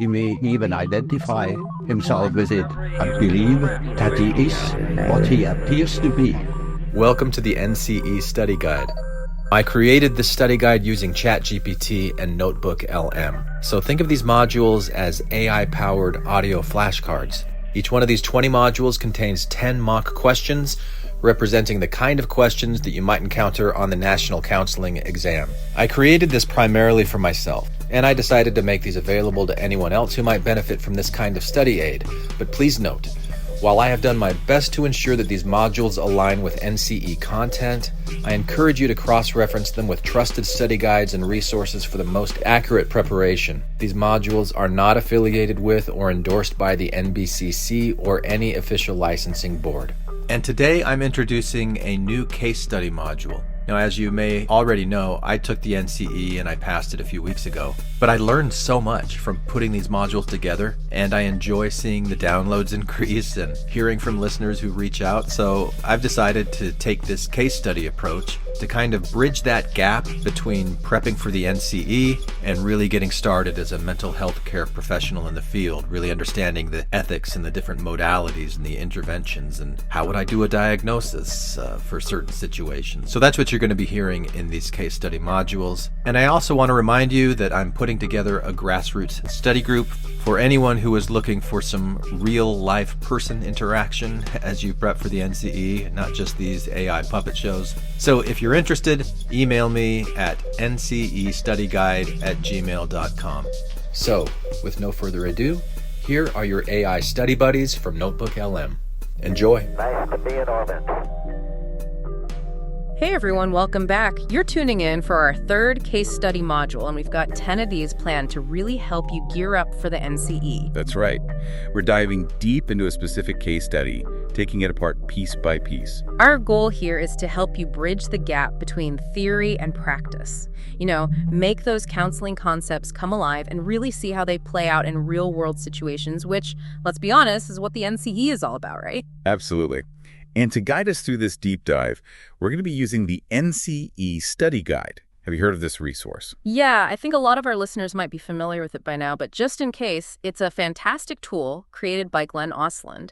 He may even identify himself with it and believe that he is what he appears to be. Welcome to the NCE Study Guide. I created this study guide using ChatGPT and Notebook LM. So think of these modules as AI-powered audio flashcards. Each one of these 20 modules contains 10 mock questions representing the kind of questions that you might encounter on the National Counseling exam. I created this primarily for myself, and I decided to make these available to anyone else who might benefit from this kind of study aid. But please note, while I have done my best to ensure that these modules align with NCE content, I encourage you to cross-reference them with trusted study guides and resources for the most accurate preparation. These modules are not affiliated with or endorsed by the NBCC or any official licensing board. And today I'm introducing a new case study module. Now, as you may already know, I took the NCE and I passed it a few weeks ago, but I learned so much from putting these modules together, and I enjoy seeing the downloads increase and hearing from listeners who reach out. So I've decided to take this case study approach to kind of bridge that gap between prepping for the NCE and really getting started as a mental health care professional in the field, really understanding the ethics and the different modalities and the interventions and how would I do a diagnosis for certain situations. So that's what you're going to be hearing in these case study modules. And I also want to remind you that I'm putting together a grassroots study group for anyone who is looking for some real life person interaction as you prep for the NCE, not just these AI puppet shows. So if you're interested, email me at ncestudyguide@gmail.com. So, with no further ado, here are your AI study buddies from Notebook LM. Enjoy. Nice to be in orbit. Hey everyone, welcome back. You're tuning in for our third case study module, and we've got 10 of these planned to really help you gear up for the NCE. That's right. We're diving deep into a specific case study, taking it apart piece by piece. Our goal here is to help you bridge the gap between theory and practice. Make those counseling concepts come alive and really see how they play out in real-world situations, which, let's be honest, is what the NCE is all about, right? Absolutely. And to guide us through this deep dive, we're going to be using the NCE Study Guide. Have you heard of this resource? Yeah, I think a lot of our listeners might be familiar with it by now, but just in case, it's a fantastic tool created by Glenn Osland.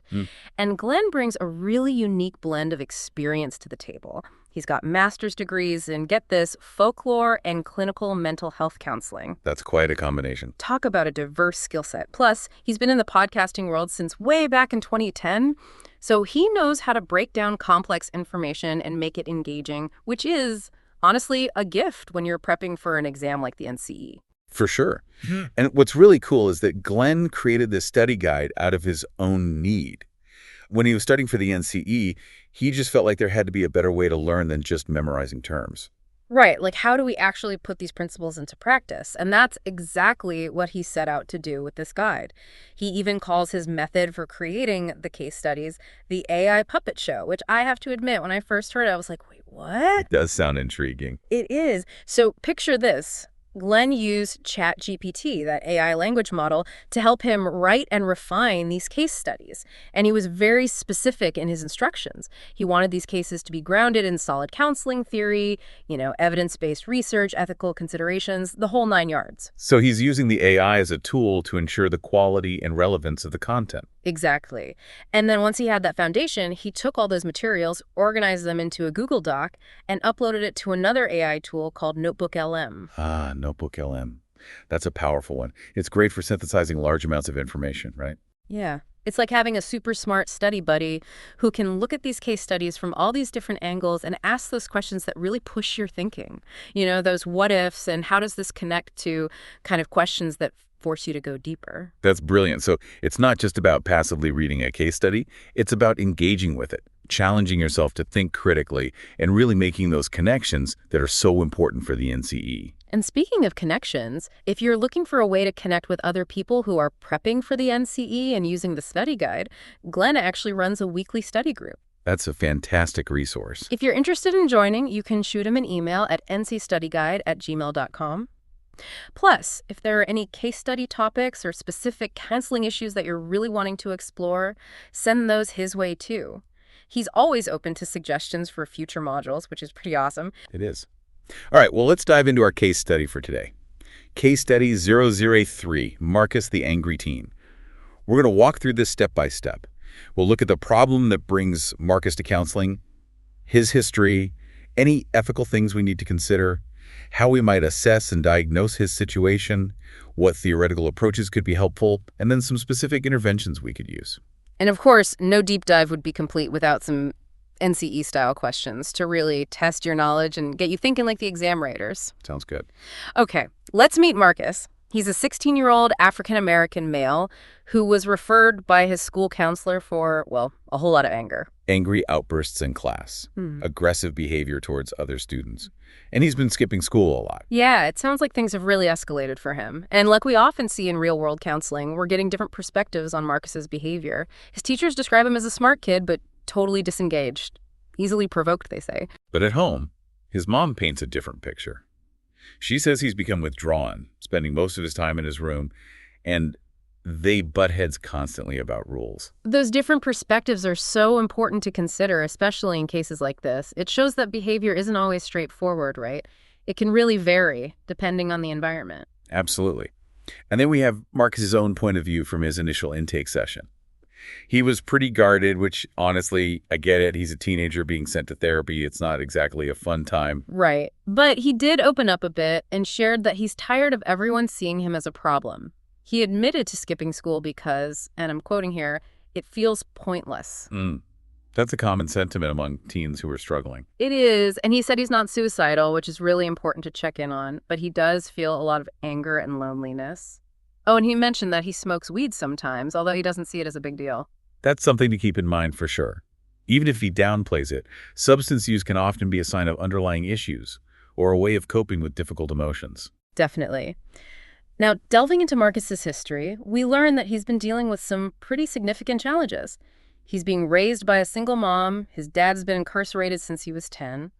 And Glenn brings a really unique blend of experience to the table. He's got master's degrees in, get this, folklore and clinical mental health counseling. That's quite a combination. Talk about a diverse skill set. Plus, he's been in the podcasting world since way back in 2010. So he knows how to break down complex information and make it engaging, which is, honestly, a gift when you're prepping for an exam like the NCE. For sure. And what's really cool is that Glenn created this study guide out of his own need. When he was studying for the NCE, he just felt like there had to be a better way to learn than just memorizing terms. Right, like how do we actually put these principles into practice? And that's exactly what he set out to do with this guide. He even calls his method for creating the case studies the AI puppet show, which I have to admit, when I first heard it, I was like, wait, what? It does sound intriguing. It is. So picture this. Glenn used ChatGPT, that AI language model, to help him write and refine these case studies. And he was very specific in his instructions. He wanted these cases to be grounded in solid counseling theory, evidence-based research, ethical considerations, the whole 9 yards. So he's using the AI as a tool to ensure the quality and relevance of the content. Exactly. And then once he had that foundation, he took all those materials, organized them into a Google Doc, and uploaded it to another AI tool called Notebook LM. Notebook LM. That's a powerful one. It's great for synthesizing large amounts of information, right? Yeah. It's like having a super smart study buddy who can look at these case studies from all these different angles and ask those questions that really push your thinking. Those what ifs and how does this connect to kind of questions that force you to go deeper. That's brilliant. So it's not just about passively reading a case study. It's about engaging with it, challenging yourself to think critically, and really making those connections that are so important for the NCE. And speaking of connections, if you're looking for a way to connect with other people who are prepping for the NCE and using the study guide, Glenn actually runs a weekly study group. That's a fantastic resource. If you're interested in joining, you can shoot him an email at ncstudyguide@gmail.com. Plus, if there are any case study topics or specific counseling issues that you're really wanting to explore, send those his way too. He's always open to suggestions for future modules, which is pretty awesome. It is. All right, well, let's dive into our case study for today. Case Study 003, Marcus the Angry Teen. We're going to walk through this step by step. We'll look at the problem that brings Marcus to counseling, his history, any ethical things we need to consider, how we might assess and diagnose his situation, what theoretical approaches could be helpful, and then some specific interventions we could use. And of course, no deep dive would be complete without some NCE-style questions to really test your knowledge and get you thinking like the exam writers. Sounds good. Okay, let's meet Marcus. He's a 16-year-old African-American male who was referred by his school counselor for, well, a whole lot of anger. Angry outbursts in class, aggressive behavior towards other students. And he's been skipping school a lot. Yeah, it sounds like things have really escalated for him. And like we often see in real-world counseling, we're getting different perspectives on Marcus's behavior. His teachers describe him as a smart kid, but totally disengaged. Easily provoked, they say. But at home, his mom paints a different picture. She says he's become withdrawn, spending most of his time in his room, and they butt heads constantly about rules. Those different perspectives are so important to consider, especially in cases like this. It shows that behavior isn't always straightforward, right? It can really vary depending on the environment. Absolutely. And then we have Marcus's own point of view from his initial intake session. He was pretty guarded, which honestly, I get it. He's a teenager being sent to therapy. It's not exactly a fun time. Right. But he did open up a bit and shared that he's tired of everyone seeing him as a problem. He admitted to skipping school because, and I'm quoting here, it feels pointless. That's a common sentiment among teens who are struggling. It is, and he said he's not suicidal, which is really important to check in on, but he does feel a lot of anger and loneliness. Oh, and he mentioned that he smokes weed sometimes, although he doesn't see it as a big deal. That's something to keep in mind for sure. Even if he downplays it, substance use can often be a sign of underlying issues or a way of coping with difficult emotions. Definitely. Now, delving into Marcus's history, we learn that he's been dealing with some pretty significant challenges. He's being raised by a single mom. His dad's been incarcerated since he was 10.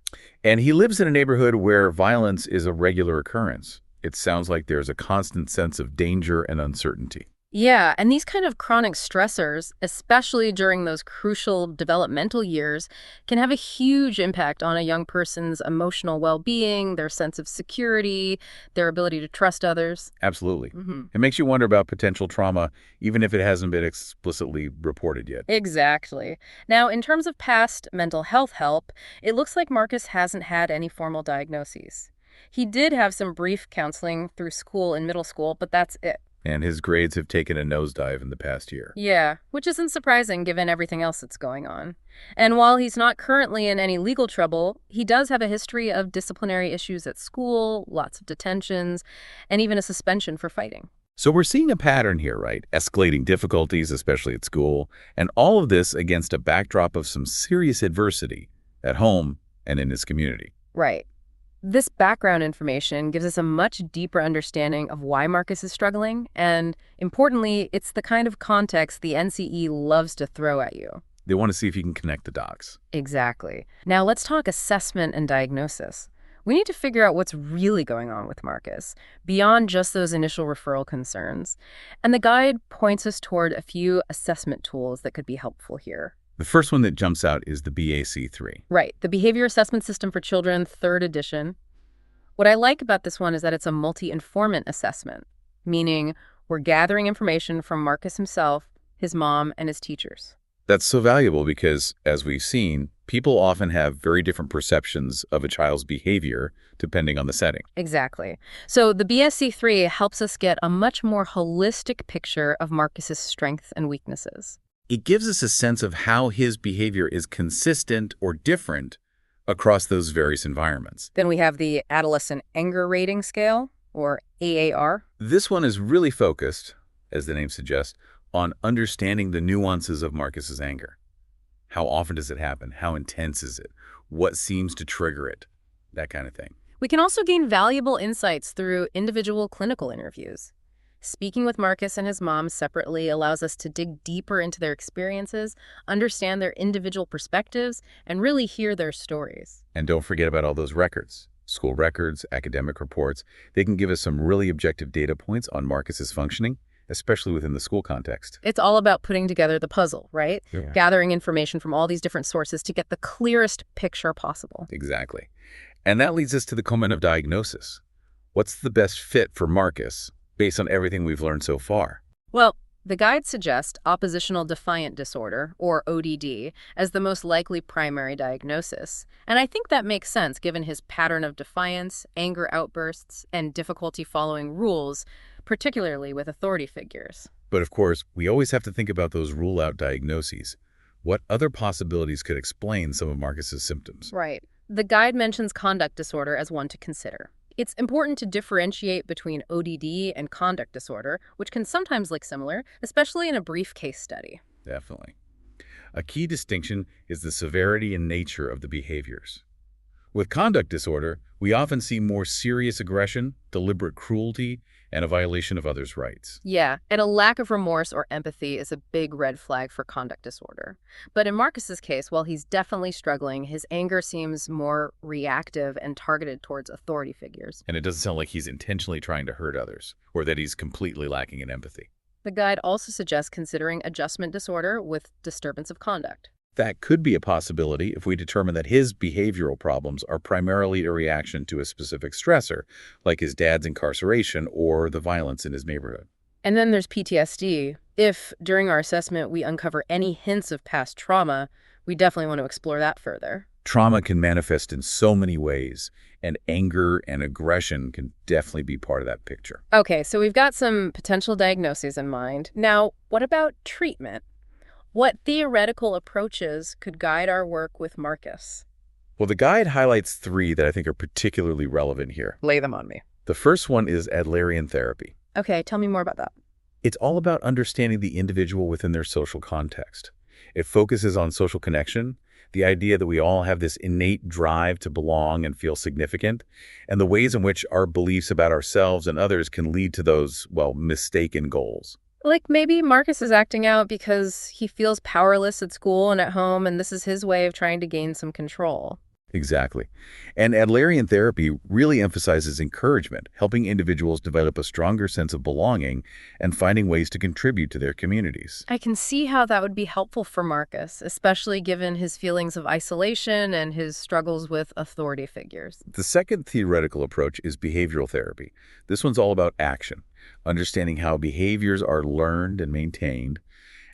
And he lives in a neighborhood where violence is a regular occurrence. It sounds like there's a constant sense of danger and uncertainty. Yeah, and these kind of chronic stressors, especially during those crucial developmental years, can have a huge impact on a young person's emotional well-being, their sense of security, their ability to trust others. Absolutely. It makes you wonder about potential trauma, even if it hasn't been explicitly reported yet. Exactly. Now, in terms of past mental health help, it looks like Marcus hasn't had any formal diagnoses. He did have some brief counseling through school and middle school, but that's it. And his grades have taken a nosedive in the past year. Yeah, which isn't surprising given everything else that's going on. And while he's not currently in any legal trouble, he does have a history of disciplinary issues at school, lots of detentions, and even a suspension for fighting. So we're seeing a pattern here, right? Escalating difficulties, especially at school, and all of this against a backdrop of some serious adversity at home and in his community. Right. This background information gives us a much deeper understanding of why Marcus is struggling, and importantly, it's the kind of context the NCE loves to throw at you. They want to see if you can connect the dots. Exactly. Now let's talk assessment and diagnosis. We need to figure out what's really going on with Marcus, beyond just those initial referral concerns. And the guide points us toward a few assessment tools that could be helpful here. The first one that jumps out is the BAC3. Right, the Behavior Assessment System for Children, 3rd edition. What I like about this one is that it's a multi-informant assessment, meaning we're gathering information from Marcus himself, his mom, and his teachers. That's so valuable because, as we've seen, people often have very different perceptions of a child's behavior depending on the setting. Exactly. So the BSC3 helps us get a much more holistic picture of Marcus's strengths and weaknesses. It gives us a sense of how his behavior is consistent or different across those various environments. Then we have the Adolescent Anger Rating Scale, or AAR. This one is really focused, as the name suggests, on understanding the nuances of Marcus's anger. How often does it happen? How intense is it? What seems to trigger it? That kind of thing. We can also gain valuable insights through individual clinical interviews. Speaking with Marcus and his mom separately allows us to dig deeper into their experiences, understand their individual perspectives, and really hear their stories. And don't forget about all those records. School records, academic reports. They can give us some really objective data points on Marcus's functioning, especially within the school context. It's all about putting together the puzzle, right? Yeah. Gathering information from all these different sources to get the clearest picture possible. Exactly. And that leads us to the comment of diagnosis. What's the best fit for Marcus, based on everything we've learned so far? Well, the guide suggests oppositional defiant disorder, or ODD, as the most likely primary diagnosis. And I think that makes sense given his pattern of defiance, anger outbursts, and difficulty following rules, particularly with authority figures. But of course, we always have to think about those rule-out diagnoses. What other possibilities could explain some of Marcus's symptoms? Right. The guide mentions conduct disorder as one to consider. It's important to differentiate between ODD and conduct disorder, which can sometimes look similar, especially in a brief case study. Definitely. A key distinction is the severity and nature of the behaviors. With conduct disorder, we often see more serious aggression, deliberate cruelty, and a violation of others' rights. Yeah, and a lack of remorse or empathy is a big red flag for conduct disorder. But in Marcus's case, while he's definitely struggling, his anger seems more reactive and targeted towards authority figures. And it doesn't sound like he's intentionally trying to hurt others, or that he's completely lacking in empathy. The guide also suggests considering adjustment disorder with disturbance of conduct. That could be a possibility if we determine that his behavioral problems are primarily a reaction to a specific stressor, like his dad's incarceration or the violence in his neighborhood. And then there's PTSD. If, during our assessment, we uncover any hints of past trauma, we definitely want to explore that further. Trauma can manifest in so many ways, and anger and aggression can definitely be part of that picture. Okay, so we've got some potential diagnoses in mind. Now, what about treatment? What theoretical approaches could guide our work with Marcus? Well, the guide highlights 3 that I think are particularly relevant here. Lay them on me. The first one is Adlerian therapy. Okay, tell me more about that. It's all about understanding the individual within their social context. It focuses on social connection, the idea that we all have this innate drive to belong and feel significant, and the ways in which our beliefs about ourselves and others can lead to those, well, mistaken goals. Like maybe Marcus is acting out because he feels powerless at school and at home, and this is his way of trying to gain some control. Exactly. And Adlerian therapy really emphasizes encouragement, helping individuals develop a stronger sense of belonging and finding ways to contribute to their communities. I can see how that would be helpful for Marcus, especially given his feelings of isolation and his struggles with authority figures. The second theoretical approach is behavioral therapy. This one's all about action, understanding how behaviors are learned and maintained,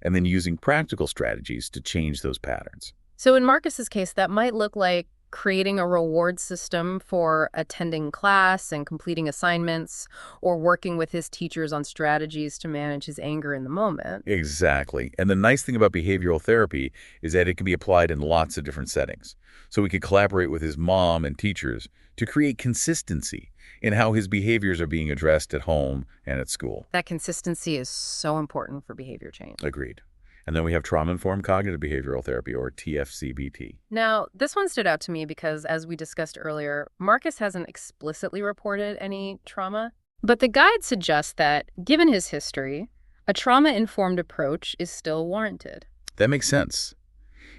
and then using practical strategies to change those patterns. So in Marcus's case, that might look like creating a reward system for attending class and completing assignments, or working with his teachers on strategies to manage his anger in the moment. Exactly. And the nice thing about behavioral therapy is that it can be applied in lots of different settings. So we could collaborate with his mom and teachers to create consistency in how his behaviors are being addressed at home and at school. That consistency is so important for behavior change. Agreed. And then we have trauma-informed cognitive behavioral therapy, or TFCBT. Now, this one stood out to me because, as we discussed earlier, Marcus hasn't explicitly reported any trauma. But the guide suggests that, given his history, a trauma-informed approach is still warranted. That makes sense.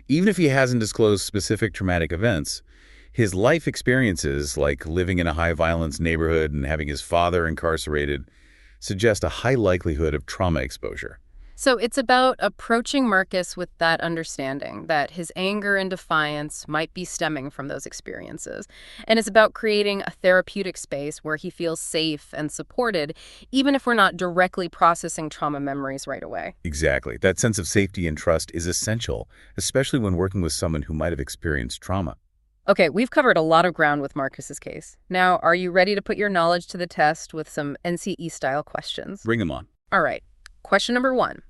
Even if he hasn't disclosed specific traumatic events, his life experiences, like living in a high-violence neighborhood and having his father incarcerated, suggest a high likelihood of trauma exposure. So it's about approaching Marcus with that understanding that his anger and defiance might be stemming from those experiences. And it's about creating a therapeutic space where he feels safe and supported, even if we're not directly processing trauma memories right away. Exactly. That sense of safety and trust is essential, especially when working with someone who might have experienced trauma. Okay, we've covered a lot of ground with Marcus's case. Now, are you ready to put your knowledge to the test with some NCE-style questions? Bring them on. All right. Question number 1.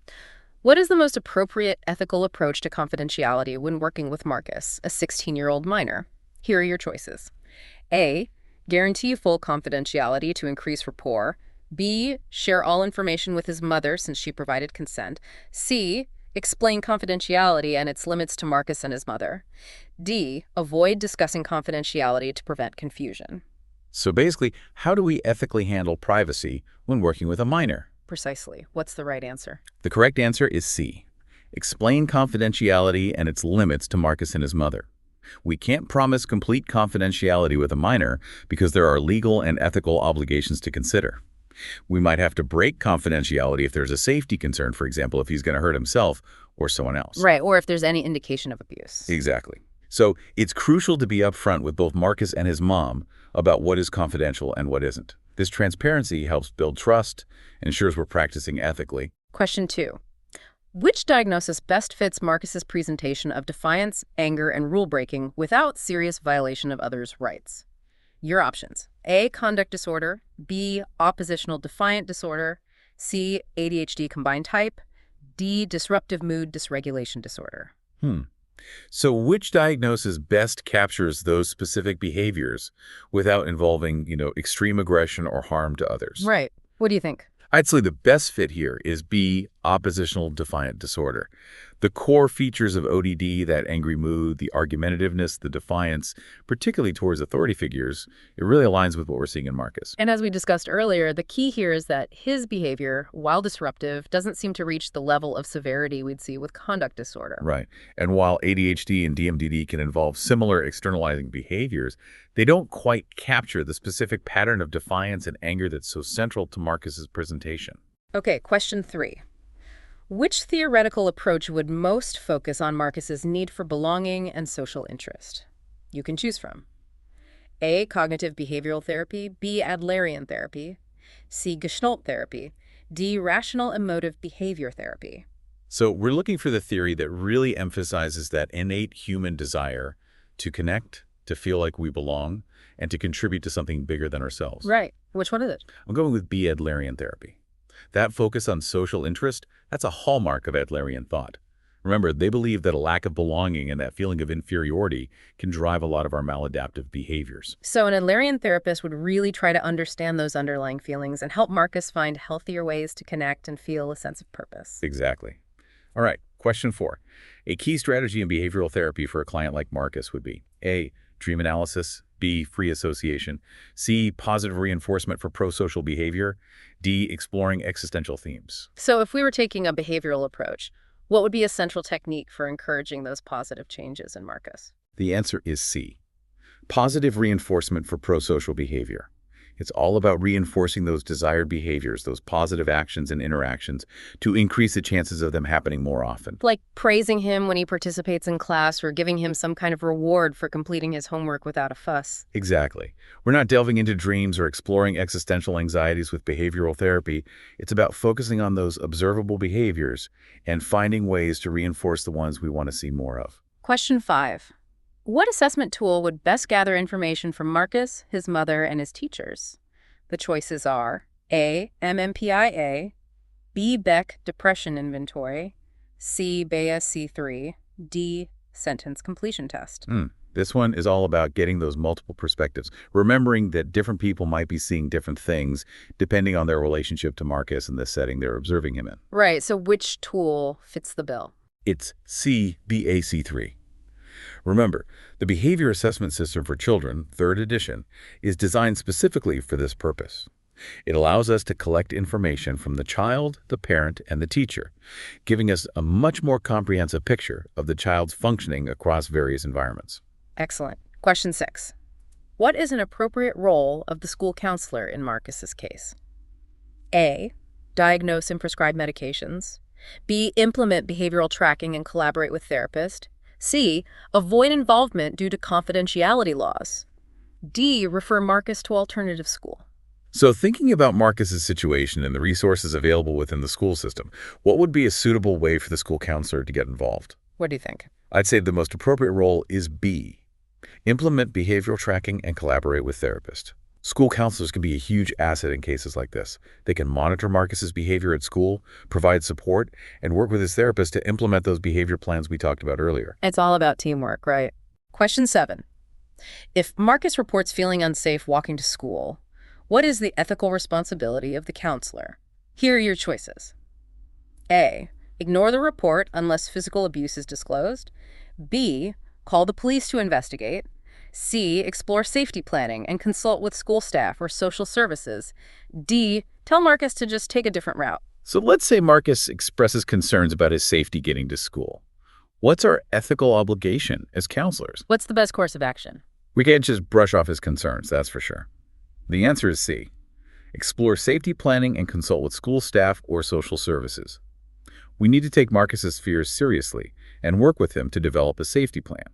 What is the most appropriate ethical approach to confidentiality when working with Marcus, a 16-year-old minor? Here are your choices. A, guarantee full confidentiality to increase rapport. B, share all information with his mother since she provided consent. C, explain confidentiality and its limits to Marcus and his mother. D, avoid discussing confidentiality to prevent confusion. So basically, how do we ethically handle privacy when working with a minor? Precisely. What's the right answer? The correct answer is C. Explain confidentiality and its limits to Marcus and his mother. We can't promise complete confidentiality with a minor because there are legal and ethical obligations to consider. We might have to break confidentiality if there's a safety concern, for example, if he's going to hurt himself or someone else. Right, or if there's any indication of abuse. Exactly. So it's crucial to be upfront with both Marcus and his mom about what is confidential and what isn't. This transparency helps build trust, ensures we're practicing ethically. Question 2. Which diagnosis best fits Marcus's presentation of defiance, anger, and rule-breaking without serious violation of others' rights? Your options: A, conduct disorder, B, oppositional defiant disorder, C, ADHD combined type, D, disruptive mood dysregulation disorder. So which diagnosis best captures those specific behaviors without involving, extreme aggression or harm to others? Right. What do you think? I'd say the best fit here is B, oppositional defiant disorder. The core features of ODD, that angry mood, the argumentativeness, the defiance, particularly towards authority figures, it really aligns with what we're seeing in Marcus. And as we discussed earlier, the key here is that his behavior, while disruptive, doesn't seem to reach the level of severity we'd see with conduct disorder. Right. And while ADHD and DMDD can involve similar externalizing behaviors, they don't quite capture the specific pattern of defiance and anger that's so central to Marcus's presentation. Okay, question 3. Which theoretical approach would most focus on Marcus's need for belonging and social interest? You can choose from A, cognitive behavioral therapy, B, Adlerian therapy, C, Gestalt therapy, D, rational emotive behavior therapy. So we're looking for the theory that really emphasizes that innate human desire to connect, to feel like we belong, and to contribute to something bigger than ourselves. Right. Which one is it? I'm going with B, Adlerian therapy. That focus on social interest, that's a hallmark of Adlerian thought. Remember, they believe that a lack of belonging and that feeling of inferiority can drive a lot of our maladaptive behaviors. So an Adlerian therapist would really try to understand those underlying feelings and help Marcus find healthier ways to connect and feel a sense of purpose. Exactly. All right, question 4. A key strategy in behavioral therapy for a client like Marcus would be A, dream analysis, B, free association, C, positive reinforcement for pro-social behavior, D, exploring existential themes. So if we were taking a behavioral approach, what would be a central technique for encouraging those positive changes in Marcus? The answer is C, positive reinforcement for pro-social behavior. It's all about reinforcing those desired behaviors, those positive actions and interactions, to increase the chances of them happening more often. Like praising him when he participates in class or giving him some kind of reward for completing his homework without a fuss. Exactly. We're not delving into dreams or exploring existential anxieties with behavioral therapy. It's about focusing on those observable behaviors and finding ways to reinforce the ones we want to see more of. Question 5. What assessment tool would best gather information from Marcus, his mother, and his teachers? The choices are A, MMPI-A, B, Beck Depression Inventory, C, Bayes C3, D, Sentence Completion Test. This one is all about getting those multiple perspectives, remembering that different people might be seeing different things depending on their relationship to Marcus and the setting they're observing him in. Right, so which tool fits the bill? It's C, BAC3. Remember, the Behavior Assessment System for Children, 3rd edition, is designed specifically for this purpose. It allows us to collect information from the child, the parent, and the teacher, giving us a much more comprehensive picture of the child's functioning across various environments. Excellent. Question 6. What is an appropriate role of the school counselor in Marcus's case? A, diagnose and prescribe medications. B, implement behavioral tracking and collaborate with therapist. C, avoid involvement due to confidentiality laws. D, refer Marcus to alternative school. So thinking about Marcus's situation and the resources available within the school system, what would be a suitable way for the school counselor to get involved? What do you think? I'd say the most appropriate role is B, implement behavioral tracking and collaborate with therapist. School counselors can be a huge asset in cases like this. They can monitor Marcus's behavior at school, provide support, and work with his therapist to implement those behavior plans we talked about earlier. It's all about teamwork, right? Question 7. If Marcus reports feeling unsafe walking to school, what is the ethical responsibility of the counselor? Here are your choices. A, ignore the report unless physical abuse is disclosed. B, call the police to investigate. C, explore safety planning and consult with school staff or social services. D, tell Marcus to just take a different route. So let's say Marcus expresses concerns about his safety getting to school. What's our ethical obligation as counselors? What's the best course of action? We can't just brush off his concerns, that's for sure. The answer is C, explore safety planning and consult with school staff or social services. We need to take Marcus's fears seriously and work with him to develop a safety plan.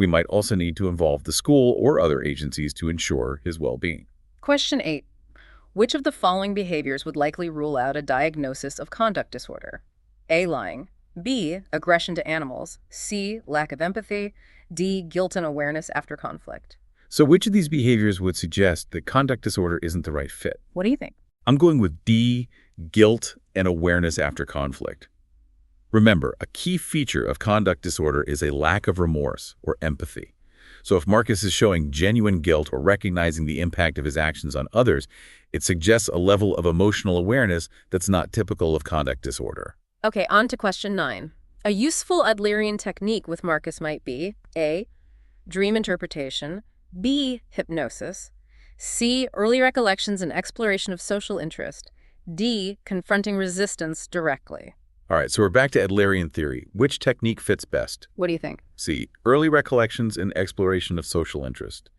We might also need to involve the school or other agencies to ensure his well-being. Question 8. Which of the following behaviors would likely rule out a diagnosis of conduct disorder? A. Lying. B. Aggression to animals. C. Lack of empathy. D. Guilt and awareness after conflict. So which of these behaviors would suggest that conduct disorder isn't the right fit? What do you think? I'm going with D, guilt and awareness after conflict. Remember, a key feature of conduct disorder is a lack of remorse or empathy. So if Marcus is showing genuine guilt or recognizing the impact of his actions on others, it suggests a level of emotional awareness that's not typical of conduct disorder. Okay, on to question 9. A useful Adlerian technique with Marcus might be A. Dream interpretation. B. Hypnosis. C. Early recollections and exploration of social interest. D. Confronting resistance directly. All right, so we're back to Adlerian theory. Which technique fits best? What do you think? C. Early recollections and exploration of social interest.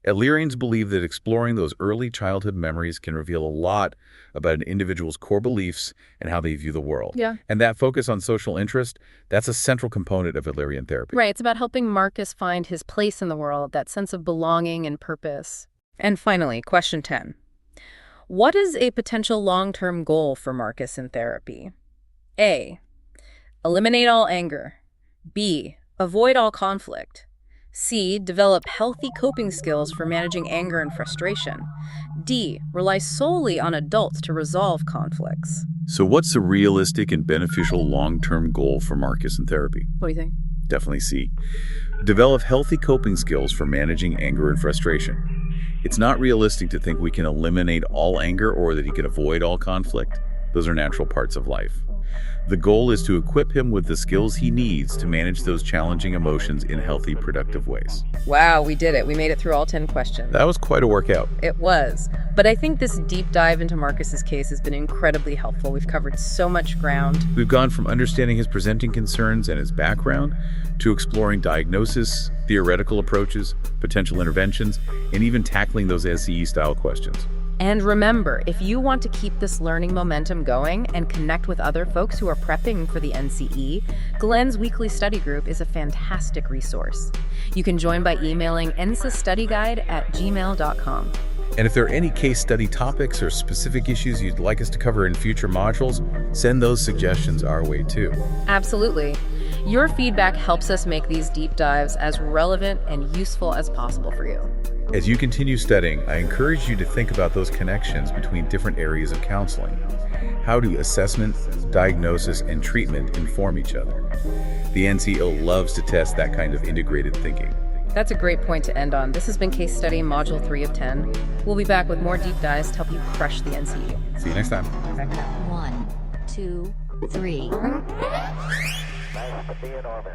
Adlerians believe that exploring those early childhood memories can reveal a lot about an individual's core beliefs and how they view the world. Yeah. And that focus on social interest, that's a central component of Adlerian therapy. Right, it's about helping Marcus find his place in the world, that sense of belonging and purpose. And finally, question 10. What is a potential long-term goal for Marcus in therapy? A. Eliminate all anger. B. Avoid all conflict. C. Develop healthy coping skills for managing anger and frustration. D. Rely solely on adults to resolve conflicts. So what's the realistic and beneficial long-term goal for Marcus in therapy? What do you think? Definitely C. Develop healthy coping skills for managing anger and frustration. It's not realistic to think we can eliminate all anger or that he can avoid all conflict. Those are natural parts of life. The goal is to equip him with the skills he needs to manage those challenging emotions in healthy, productive ways. Wow, we did it. We made it through all 10 questions. That was quite a workout. It was. But I think this deep dive into Marcus's case has been incredibly helpful. We've covered so much ground. We've gone from understanding his presenting concerns and his background to exploring diagnosis, theoretical approaches, potential interventions, and even tackling those NCE-style questions. And remember, if you want to keep this learning momentum going and connect with other folks who are prepping for the NCE, Glenn's weekly study group is a fantastic resource. You can join by emailing ncstudyguide@gmail.com. And if there are any case study topics or specific issues you'd like us to cover in future modules, send those suggestions our way too. Absolutely. Your feedback helps us make these deep dives as relevant and useful as possible for you. As you continue studying, I encourage you to think about those connections between different areas of counseling. How do assessment, diagnosis, and treatment inform each other? The NCO loves to test that kind of integrated thinking. That's a great point to end on. This has been Case Study Module 3 of 10. We'll be back with more deep dives to help you crush the NCE. See you next time. 1, 2, 3. Nice to be in orbit.